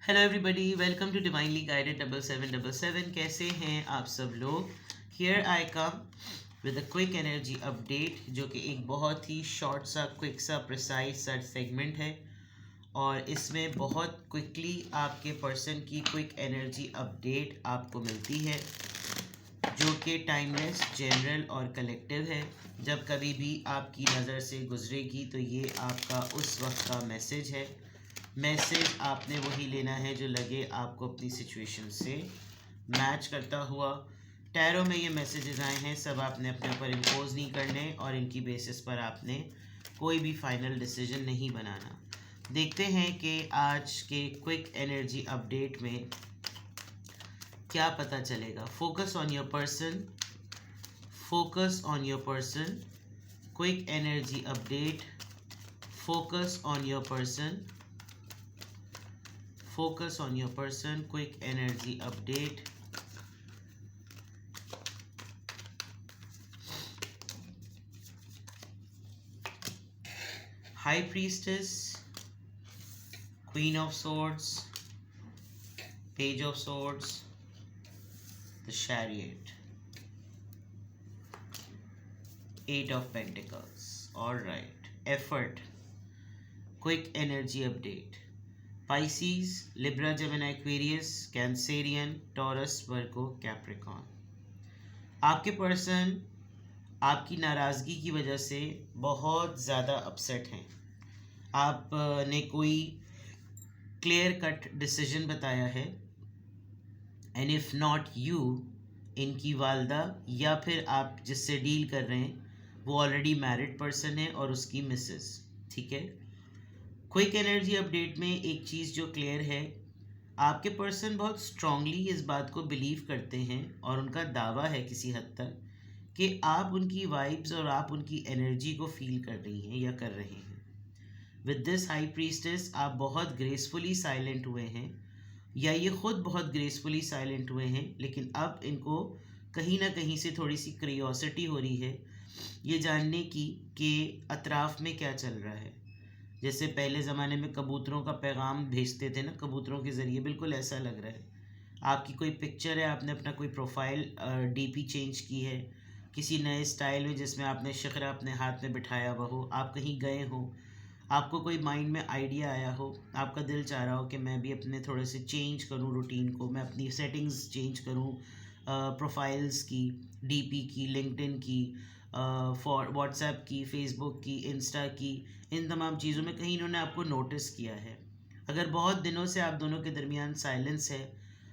Hello everybody, welcome to divinely guided 7777। कैसे हैं आप सब लोग। Here I come with a quick energy update, जो कि एक बहुत ही शॉर्ट सा, क्विक सा, प्रिसाइज सा सेगमेंट है। और इसमें बहुत क्विकली आपके पर्सन की क्विक एनर्जी अपडेट आपको मिलती है, जो कि टाइमलेस, जनरल और कलेक्टिव है। जब कभी भी आपकी नज़र से गुजरेगी तो ये आपका उस वक्त का मैसेज है। मैसेज आपने वही लेना है जो लगे आपको अपनी सिचुएशन से मैच करता हुआ। टैरो में ये मैसेजेस आए हैं, सब आपने अपने ऊपर इम्पोज नहीं करने और इनकी बेसिस पर आपने कोई भी फाइनल डिसीजन नहीं बनाना। देखते हैं कि आज के क्विक एनर्जी अपडेट में क्या पता चलेगा। Focus on your person, focus on your person, quick energy update. Focus on your person, focus on your person, quick energy update. High Priestess, Queen of Swords, Page of Swords, the Chariot, Eight of Pentacles. Alright, effort, quick energy update. Pisces, Libra, Gemini, Aquarius, Cancerian, Taurus, Virgo, Capricorn. आपके person आपकी नाराज़गी की वजह से बहुत ज़्यादा upset हैं। आपने कोई क्लियर कट डिसीजन बताया है, एंड इफ़ नॉट यू, इनकी वालदा या फिर आप जिससे डील कर रहे हैं वो ऑलरेडी मैरिड पर्सन है और उसकी मिसेस। ठीक है। क्विक एनर्जी अपडेट में एक चीज़ जो क्लियर है, आपके पर्सन बहुत स्ट्रांगली इस बात को बिलीव करते हैं और उनका दावा है किसी हद तक कि आप उनकी वाइब्स और आप उनकी एनर्जी को फील कर रही हैं या कर रहे हैं। विद दिस हाई प्रीस्टेस आप बहुत ग्रेसफुली साइलेंट हुए हैं, या ये खुद बहुत ग्रेसफुली साइलेंट हुए हैं, लेकिन अब इनको कहीं ना कहीं से थोड़ी सी क्यूरियोसिटी हो रही है ये जानने की कि अतराफ़ में क्या चल रहा है। जैसे पहले ज़माने में कबूतरों का पैगाम भेजते थे ना, कबूतरों के ज़रिए, बिल्कुल ऐसा लग रहा है। आपकी कोई पिक्चर है, आपने अपना कोई प्रोफाइल डीपी चेंज की है किसी नए स्टाइल में, जिसमें आपने शिखरा अपने हाथ में बिठाया हुआ हो, आप कहीं गए हो, आपको कोई माइंड में आइडिया आया हो, आपका दिल चाह रहा हो कि मैं भी अपने थोड़े से चेंज करूं रूटीन को, मैं अपनी सेटिंग्स चेंज करूं, प्रोफाइल्स की, डीपी की, लिंक्डइन की, फॉर व्हाट्सएप की, फेसबुक की, इंस्टा की, इन तमाम चीज़ों में कहीं इन्होंने आपको नोटिस किया है। अगर बहुत दिनों से आप दोनों के दरमियान साइलेंस है,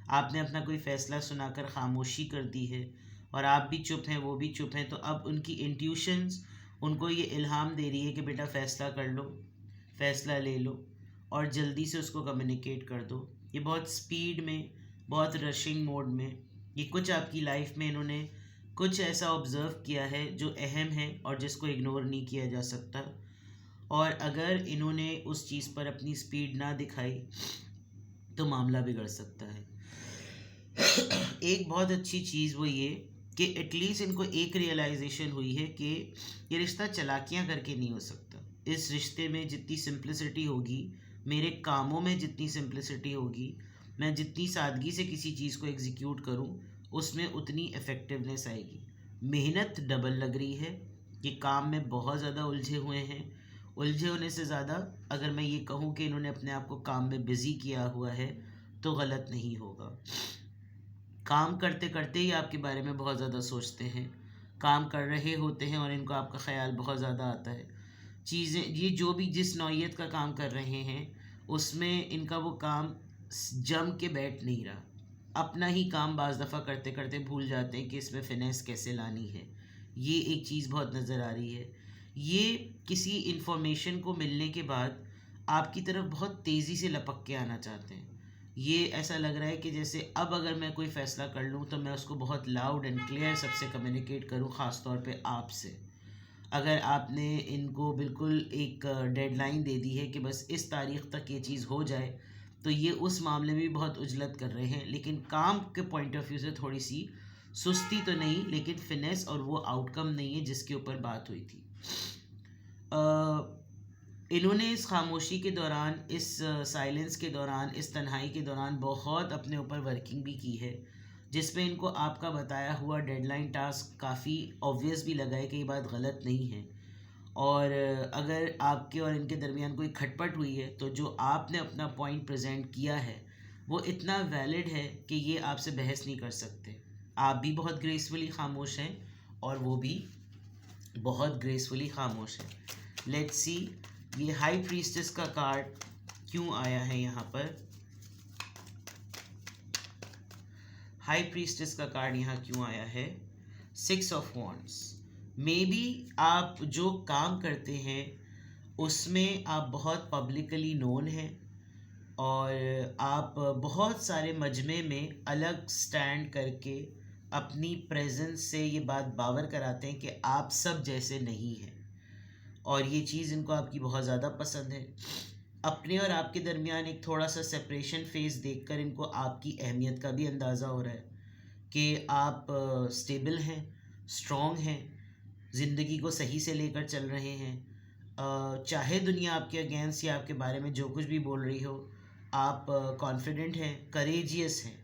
आपने अपना कोई फ़ैसला सुनाकर ख़ामोशी कर दी है और आप भी चुप हैं, वो भी चुप हैं, तो अब उनकी इंट्यूशंस उनको ये इल्हाम दे रही है कि बेटा फ़ैसला कर लो, फ़ैसला ले लो और जल्दी से उसको कम्युनिकेट कर दो। ये बहुत स्पीड में, बहुत रशिंग मोड में, ये कुछ आपकी लाइफ में इन्होंने कुछ ऐसा ऑब्ज़र्व किया है जो अहम है और जिसको इग्नोर नहीं किया जा सकता। और अगर इन्होंने उस चीज़ पर अपनी स्पीड ना दिखाई तो मामला बिगड़ सकता है। एक बहुत अच्छी चीज़ वो ये कि एटलीस्ट इनको एक रियलाइजेशन हुई है कि ये रिश्ता चालाकियाँ करके नहीं हो सकता। इस रिश्ते में जितनी सिंप्लिसिटी होगी, मेरे कामों में जितनी सिंप्लिसिटी होगी, मैं जितनी सादगी से किसी चीज़ को एग्जीक्यूट करूँ, उसमें उतनी इफ़ेक्टिवनेस आएगी। मेहनत डबल लग रही है, ये काम में बहुत ज़्यादा उलझे हुए हैं। उलझे होने से ज़्यादा अगर मैं ये कहूँ कि इन्होंने अपने आप को काम में बिज़ी किया हुआ है तो गलत नहीं होगा। काम करते करते ही आपके बारे में बहुत ज़्यादा सोचते हैं, काम कर रहे होते हैं और इनको आपका ख़्याल बहुत ज़्यादा आता है। चीज़ें, ये जो भी जिस नौइयत का काम कर रहे हैं उसमें इनका वो काम जम के बैठ नहीं रहा। अपना ही काम बाज़ दफ़ा करते करते भूल जाते हैं कि इसमें फिनेस कैसे लानी है। ये एक चीज़ बहुत नज़र आ रही है। ये किसी इन्फॉर्मेशन को मिलने के बाद आपकी तरफ बहुत तेज़ी से लपक के आना चाहते हैं। ये ऐसा लग रहा है कि जैसे अब अगर मैं कोई फ़ैसला कर लूँ तो मैं उसको बहुत लाउड एंड क्लियर सबसे कम्युनिकेट करूँ, ख़ास तौर पे आपसे। अगर आपने इनको बिल्कुल एक डेडलाइन दे दी है कि बस इस तारीख़ तक ये चीज़ हो जाए, तो ये उस मामले में भी बहुत उजलत कर रहे हैं। लेकिन काम के पॉइंट ऑफ व्यू से थोड़ी सी सुस्ती तो नहीं, लेकिन फिनेस और वो आउटकम नहीं है जिसके ऊपर बात हुई थी। इन्होंने इस खामोशी के दौरान, इस साइलेंस के दौरान, इस तन्हाई के दौरान बहुत अपने ऊपर वर्किंग भी की है, जिसमें इनको आपका बताया हुआ डेडलाइन टास्क काफ़ी ऑब्वियस भी लगा है कि ये बात गलत नहीं है। और अगर आपके और इनके दरमियान कोई खटपट हुई है तो जो आपने अपना पॉइंट प्रेजेंट किया है वो इतना वैलिड है कि ये आपसे बहस नहीं कर सकते। आप भी बहुत ग्रेसफुली खामोश हैं और वो भी बहुत ग्रेसफुली खामोश है। लेट्स सी ये हाई प्रीस्टेस का कार्ड क्यों आया है यहाँ पर। हाई प्रीस्टेस का कार्ड यहाँ क्यों आया है? 6 ऑफ वॉन्ड्स। मे बी आप जो काम करते हैं उसमें आप बहुत पब्लिकली नोन हैं और आप बहुत सारे मजमे में अलग स्टैंड करके अपनी प्रेजेंस से ये बात बावर कराते हैं कि आप सब जैसे नहीं हैं, और ये चीज़ इनको आपकी बहुत ज़्यादा पसंद है। अपने और आपके दरमियान एक थोड़ा सा सेपरेशन फेज देखकर इनको आपकी अहमियत का भी अंदाज़ा हो रहा है कि आप स्टेबल हैं, स्ट्रॉन्ग हैं, ज़िंदगी को सही से लेकर चल रहे हैं। चाहे दुनिया आपके अगेंस्ट या आपके बारे में जो कुछ भी बोल रही हो, आप कॉन्फिडेंट हैं, करेजियस हैं।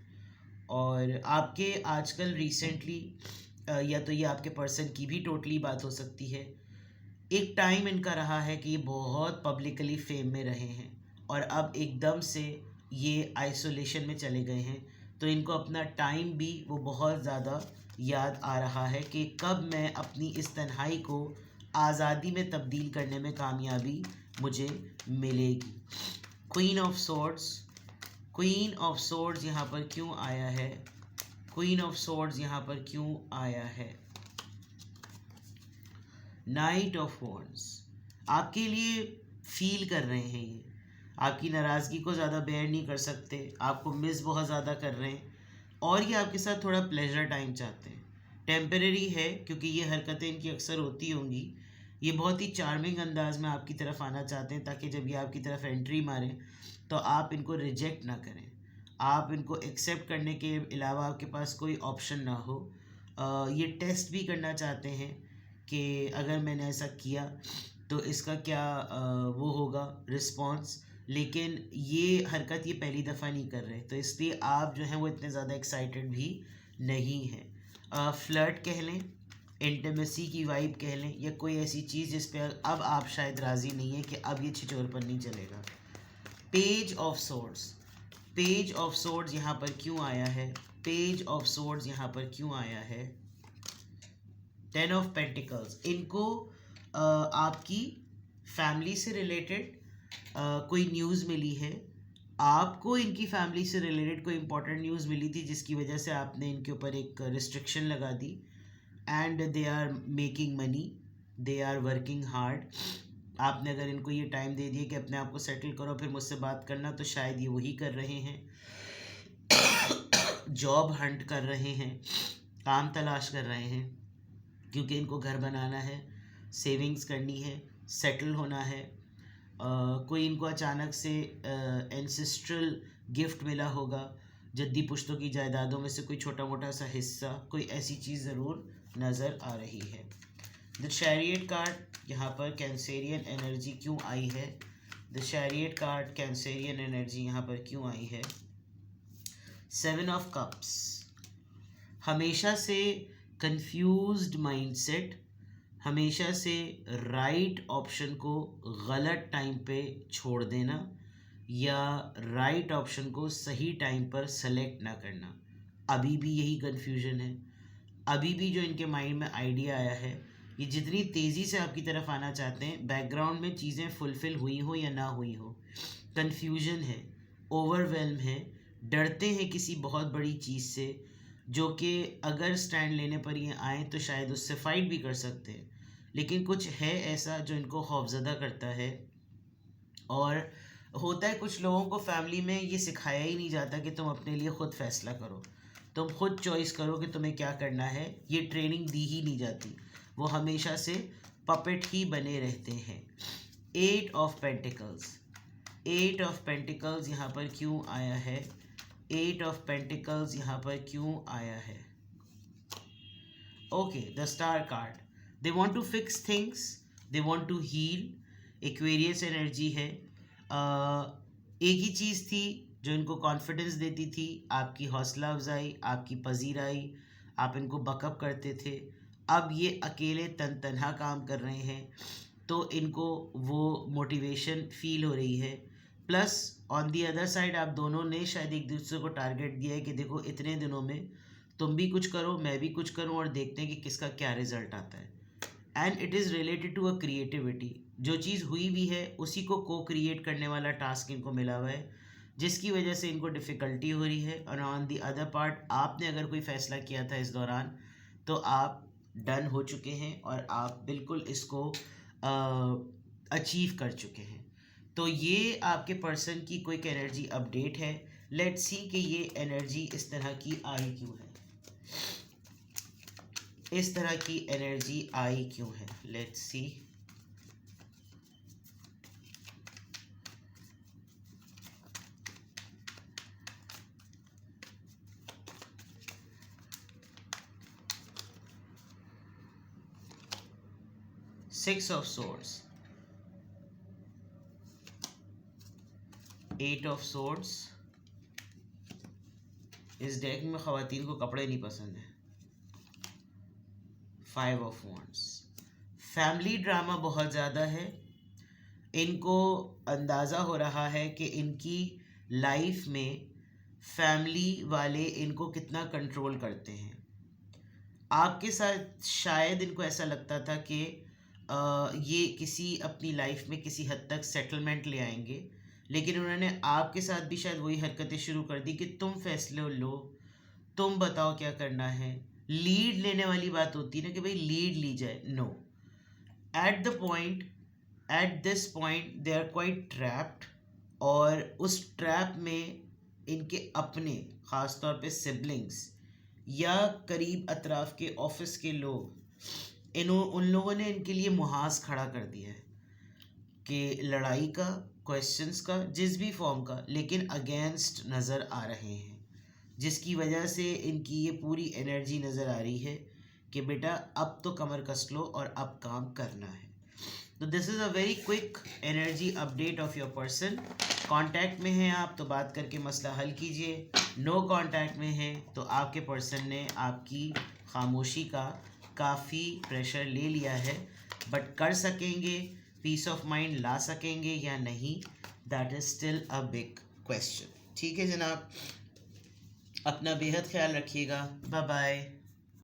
और आपके आजकल रिसेंटली या तो ये आपके पर्सन की भी टोटली बात हो सकती है, एक टाइम इनका रहा है कि ये बहुत पब्लिकली फेम में रहे हैं और अब एकदम से ये आइसोलेशन में चले गए हैं, तो इनको अपना टाइम भी वो बहुत ज़्यादा याद आ रहा है कि कब मैं अपनी इस तन्हाई को आज़ादी में तब्दील करने में कामयाबी मुझे मिलेगी। Queen of swords. Queen of swords यहाँ पर क्यों आया है? क्वीन ऑफ सोर्ड्स यहाँ पर क्यों आया है? Night of wands. आपके लिए फील कर रहे हैं ये, आपकी नाराज़गी को ज़्यादा बेयर नहीं कर सकते, आपको मिस बहुत ज़्यादा कर रहे हैं और ये आपके साथ थोड़ा प्लेजर टाइम चाहते हैं। टेम्परेरी है क्योंकि ये हरकतें इनकी अक्सर होती होंगी। ये बहुत ही चार्मिंग अंदाज में आपकी तरफ आना चाहते हैं ताकि जब ये आपकी तरफ एंट्री मारें तो आप इनको रिजेक्ट ना करें, आप इनको एक्सेप्ट करने के अलावा आपके पास कोई ऑप्शन ना हो। ये टेस्ट भी करना चाहते हैं कि अगर मैंने ऐसा किया तो इसका क्या वो होगा रिस्पॉन्स, लेकिन ये हरकत ये पहली दफ़ा नहीं कर रहे, तो इसलिए आप जो हैं वो इतने ज़्यादा एक्साइटेड भी नहीं हैं। फ्लर्ट कह लें, इंटीमेसी की वाइब कह लें, या कोई ऐसी चीज़ जिस पे अब आप शायद राज़ी नहीं है कि अब ये छिछोरपन नहीं चलेगा। Page of swords. Page of swords यहाँ पर क्यों आया है? पेज ऑफ सोर्ड्स यहाँ पर क्यों आया है? 10 ऑफ पेंटिकल्स। इनको आपकी फैमिली से रिलेटेड कोई न्यूज़ मिली है, आपको इनकी फैमिली से रिलेटेड कोई इंपॉर्टेंट न्यूज़ मिली थी जिसकी वजह से आपने इनके ऊपर एक रिस्ट्रिक्शन लगा दी, and they are making money, they are working hard. आपने अगर इनको ये टाइम दे दिया कि अपने आप को सेटल करो फिर मुझसे बात करना, तो शायद ये वही कर रहे हैं। जॉब हंट कर रहे हैं, काम तलाश कर रहे हैं, क्योंकि इनको घर बनाना है, सेविंग्स करनी है, सेटल होना है। कोई इनको अचानक से एंसेस्ट्रल गिफ्ट मिला होगा, जद्दी पुश्तों की जायदादों में से कोई छोटा मोटा सा हिस्सा, कोई ऐसी चीज़ ज़रूर नज़र आ रही है। द चैरियट कार्ड यहाँ पर कैंसेरियन एनर्जी क्यों आई है? The chariot card Cancerian energy यहाँ पर क्यों आई है? 7 ऑफ कप्स। हमेशा से कंफ्यूज्ड माइंडसेट, हमेशा से राइट ऑप्शन को गलत टाइम पे छोड़ देना या राइट ऑप्शन को सही टाइम पर सेलेक्ट ना करना, अभी भी यही कन्फ्यूजन है। अभी भी जो इनके माइंड में आइडिया आया है, ये जितनी तेज़ी से आपकी तरफ आना चाहते हैं, बैकग्राउंड में चीज़ें फुलफ़िल हुई हो या ना हुई हो, कन्फ्यूजन है, ओवरवेल्म है, डरते हैं किसी बहुत बड़ी चीज़ से, जो कि अगर स्टैंड लेने पर ये आए तो शायद उससे फ़ाइट भी कर सकते हैं, लेकिन कुछ है ऐसा जो इनको खौफज़दा करता है। और होता है कुछ लोगों को फैमिली में ये सिखाया ही नहीं जाता कि तुम अपने लिए ख़ुद फ़ैसला करो, तुम खुद चॉइस करो कि तुम्हें क्या करना है, ये ट्रेनिंग दी ही नहीं जाती, वो हमेशा से पपेट ही बने रहते हैं। 8 ऑफ पेंटिकल्स। 8 ऑफ पेंटिकल्स यहाँ पर क्यों आया है? 8 ऑफ पेंटिकल्स यहाँ पर क्यों आया है? Okay, the star card. They want to fix things, they want to heal. Aquarius energy है। एक ही चीज़ थी जो इनको कॉन्फिडेंस देती थी, आपकी हौसला अफजाई, आपकी पजीराई, आप इनको बकअप करते थे। अब ये अकेले तनहा काम कर रहे हैं तो इनको वो मोटिवेशन फील हो रही है। Plus on the other side आप दोनों ने शायद एक दूसरे को टारगेट दिया है कि देखो इतने दिनों में तुम भी कुछ करो, मैं भी कुछ करूं, और देखते हैं कि किसका क्या रिजल्ट आता है। And it is related to a creativity. जो चीज़ हुई भी है उसी को को क्रिएट करने वाला टास्क इनको मिला हुआ है, जिसकी वजह से इनको डिफ़िकल्टी हो रही है। और ऑन दी अदर पार्ट आपने अगर कोई फ़ैसला किया था इस दौरान तो आप डन हो चुके हैं और आप बिल्कुल इसको अचीव कर चुके हैं। तो ये आपके पर्सन की क्विक एनर्जी अपडेट है। लेट्स सी कि ये एनर्जी इस तरह की आई क्यों है, इस तरह की एनर्जी आई क्यों है। Let's see. Six of swords, eight of swords. इस डेक में ख़वातीन को कपड़े नहीं पसंद है। Five of wands, family drama बहुत ज़्यादा है। इनको अंदाज़ा हो रहा है कि इनकी लाइफ में फैमिली वाले इनको कितना कंट्रोल करते हैं। आपके साथ शायद इनको ऐसा लगता था कि ये किसी अपनी लाइफ में किसी हद तक सेटलमेंट ले आएंगे, लेकिन उन्होंने आपके साथ भी शायद वही हरकतें शुरू कर दी कि तुम फैसले लो, तुम बताओ क्या करना है। लीड लेने वाली बात होती है ना कि भाई लीड ली जाए। No, at this point they are quite trapped. और उस ट्रैप में इनके अपने ख़ास तौर पे सिबलिंग्स या करीब अतराफ़ के ऑफिस के लोग, उन लोगों ने इनके लिए मुहाज खड़ा कर दिया है कि लड़ाई का, क्वेश्चंस का, जिस भी फॉर्म का, लेकिन अगेंस्ट नज़र आ रहे हैं, जिसकी वजह से इनकी ये पूरी एनर्जी नज़र आ रही है कि बेटा अब तो कमर कस लो और अब काम करना है। तो this is a very quick energy update of your person. Contact में हैं आप तो बात करके मसला हल कीजिए, नो कांटेक्ट में हैं तो आपके पर्सन ने आपकी खामोशी का काफ़ी प्रेशर ले लिया है। बट कर सकेंगे, पीस ऑफ माइंड ला सकेंगे या नहीं, that is still a big question. ठीक है जनाब, अपना बेहद ख्याल रखिएगा। Bye bye.